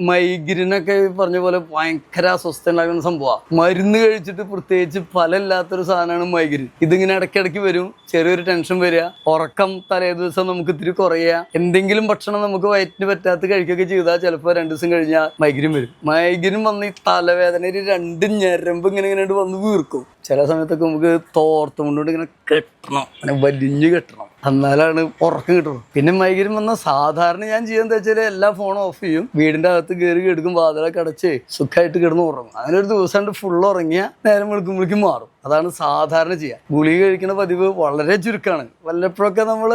മൈഗ്രീനൊക്കെ പറഞ്ഞ പോലെ ഭയങ്കര അസ്വസ്ഥ ഉണ്ടാക്കുന്ന സംഭവമാണ്. മരുന്ന് കഴിച്ചിട്ട് പ്രത്യേകിച്ച് ഫലമില്ലാത്തൊരു സാധനമാണ് മൈഗ്രീൻ. ഇതിങ്ങനെ ഇടയ്ക്കിടയ്ക്ക് വരും, ചെറിയൊരു ടെൻഷൻ വരിക, ഉറക്കം തലേ ദിവസം നമുക്ക് ഇത്തിരി കുറയുക, എന്തെങ്കിലും ഭക്ഷണം നമുക്ക് വയറ്റിന് പറ്റാത്ത കഴിക്കുകയൊക്കെ ചെയ്താൽ ചിലപ്പോൾ 2 ദിവസം കഴിഞ്ഞാൽ മൈഗ്രീൻ വരും. മൈഗ്രീൻ വന്ന് ഈ തലവേദന 2 ഞരമ്പ് ഇങ്ങനെ വന്ന് വീർക്കും. ചില സമയത്തൊക്കെ നമുക്ക് തോർത്തുകൊണ്ട് ഇങ്ങനെ കെട്ടണം, അങ്ങനെ വലിഞ്ഞ് കെട്ടണം, എന്നാലാണ് ഉറക്കം കിട്ടുള്ളൂ. പിന്നെ മൈഗ്രീൻ വന്ന സാധാരണ ഞാൻ ചെയ്യാന്ന് വെച്ചാൽ എല്ലാ ഫോണും ഓഫ് ചെയ്യും, വീടിന്റെ അകത്ത് കയറി കിടക്കും, വാതിലൊക്കെ അടച്ച് സുഖമായിട്ട് കിടന്ന് ഉറങ്ങും. അങ്ങനെ ഒരു ദിവസം ഫുള്ള് ഉറങ്ങിയ നേരം വെളുക്കുമ്പോഴേക്കും മാറും. അതാണ് സാധാരണ ചെയ്യുക. ഗുളിക കഴിക്കുന്ന പതിവ് വളരെ ചുരുക്കമാണ്. വല്ലപ്പോഴൊക്കെ നമ്മൾ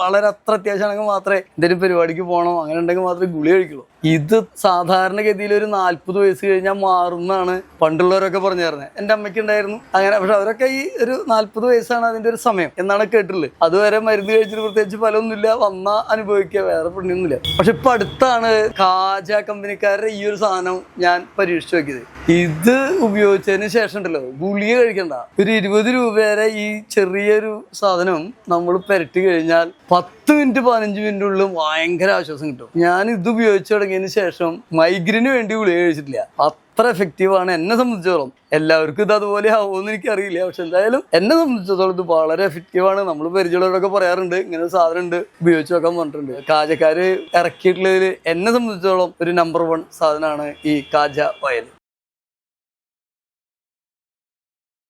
വളരെ അത്ര അത്യാവശ്യമാണെങ്കിൽ മാത്രമേ എന്തെങ്കിലും പരിപാടിക്ക് പോകണം അങ്ങനെ ഉണ്ടെങ്കിൽ മാത്രമേ ഗുളിക കഴിക്കുള്ളൂ. ഇത് സാധാരണഗതിയിൽ ഒരു 40 വയസ്സ് കഴിഞ്ഞാൽ മാറുന്നതാണ് പണ്ടുള്ളവരൊക്കെ പറഞ്ഞു തരുന്നത്. എൻ്റെ അമ്മയ്ക്ക് ഉണ്ടായിരുന്നു അങ്ങനെ. പക്ഷെ അവരൊക്കെ ഈ ഒരു 40 വയസ്സാണ് അതിൻ്റെ ഒരു സമയം എന്നാണ് കേട്ടിട്ടുള്ളത്. അതുവരെ മരുന്ന് കഴിച്ചിട്ട് പ്രത്യേകിച്ച് ഫലമൊന്നുമില്ല, വന്നാൽ അനുഭവിക്കുക, വേറെ പുണ്യൊന്നുമില്ല. പക്ഷെ ഇപ്പം അടുത്താണ് കാജ കമ്പനിക്കാരുടെ ഈ ഒരു സാധനം ഞാൻ പരീക്ഷിച്ച് നോക്കിയത്. ഇത് ഉപയോഗിച്ചതിന് ശേഷം ഉണ്ടല്ലോ, ഗുളിക കഴിക്കണ്ട, ഒരു 20 രൂപ വരെ ഈ ചെറിയൊരു സാധനം നമ്മൾ പുരട്ടി കഴിഞ്ഞാൽ 10 മിനിറ്റ് 15 മിനിറ്റിനുള്ളിൽ ഭയങ്കര ആശ്വാസം കിട്ടും. ഞാൻ ഇത് ഉപയോഗിച്ച് തുടങ്ങിയതിന് ശേഷം മൈഗ്രീന് വേണ്ടി ഗുളിക കഴിച്ചിട്ടില്ല. അത്ര എഫക്റ്റീവാണ് എന്നെ സംബന്ധിച്ചിടത്തോളം. എല്ലാവർക്കും ഇത് അതുപോലെ ആവുമെന്ന് എനിക്കറിയില്ല, പക്ഷെ എന്തായാലും എന്നെ സംബന്ധിച്ചിടത്തോളം ഇത് വളരെ എഫക്റ്റീവാണ്. നമ്മൾ പരിചയമുള്ളവരൊക്കെ പറയാറുണ്ട് ഇങ്ങനെ ഒരു സാധനം ഉണ്ട്, ഉപയോഗിച്ച് നോക്കാൻ പറഞ്ഞിട്ടുണ്ട്. കാജക്കാര് ഇറക്കിയിട്ടുള്ളതിൽ എന്നെ സംബന്ധിച്ചിടത്തോളം ഒരു നമ്പർ 1 സാധനമാണ് ഈ കാജ ഓയിൽ.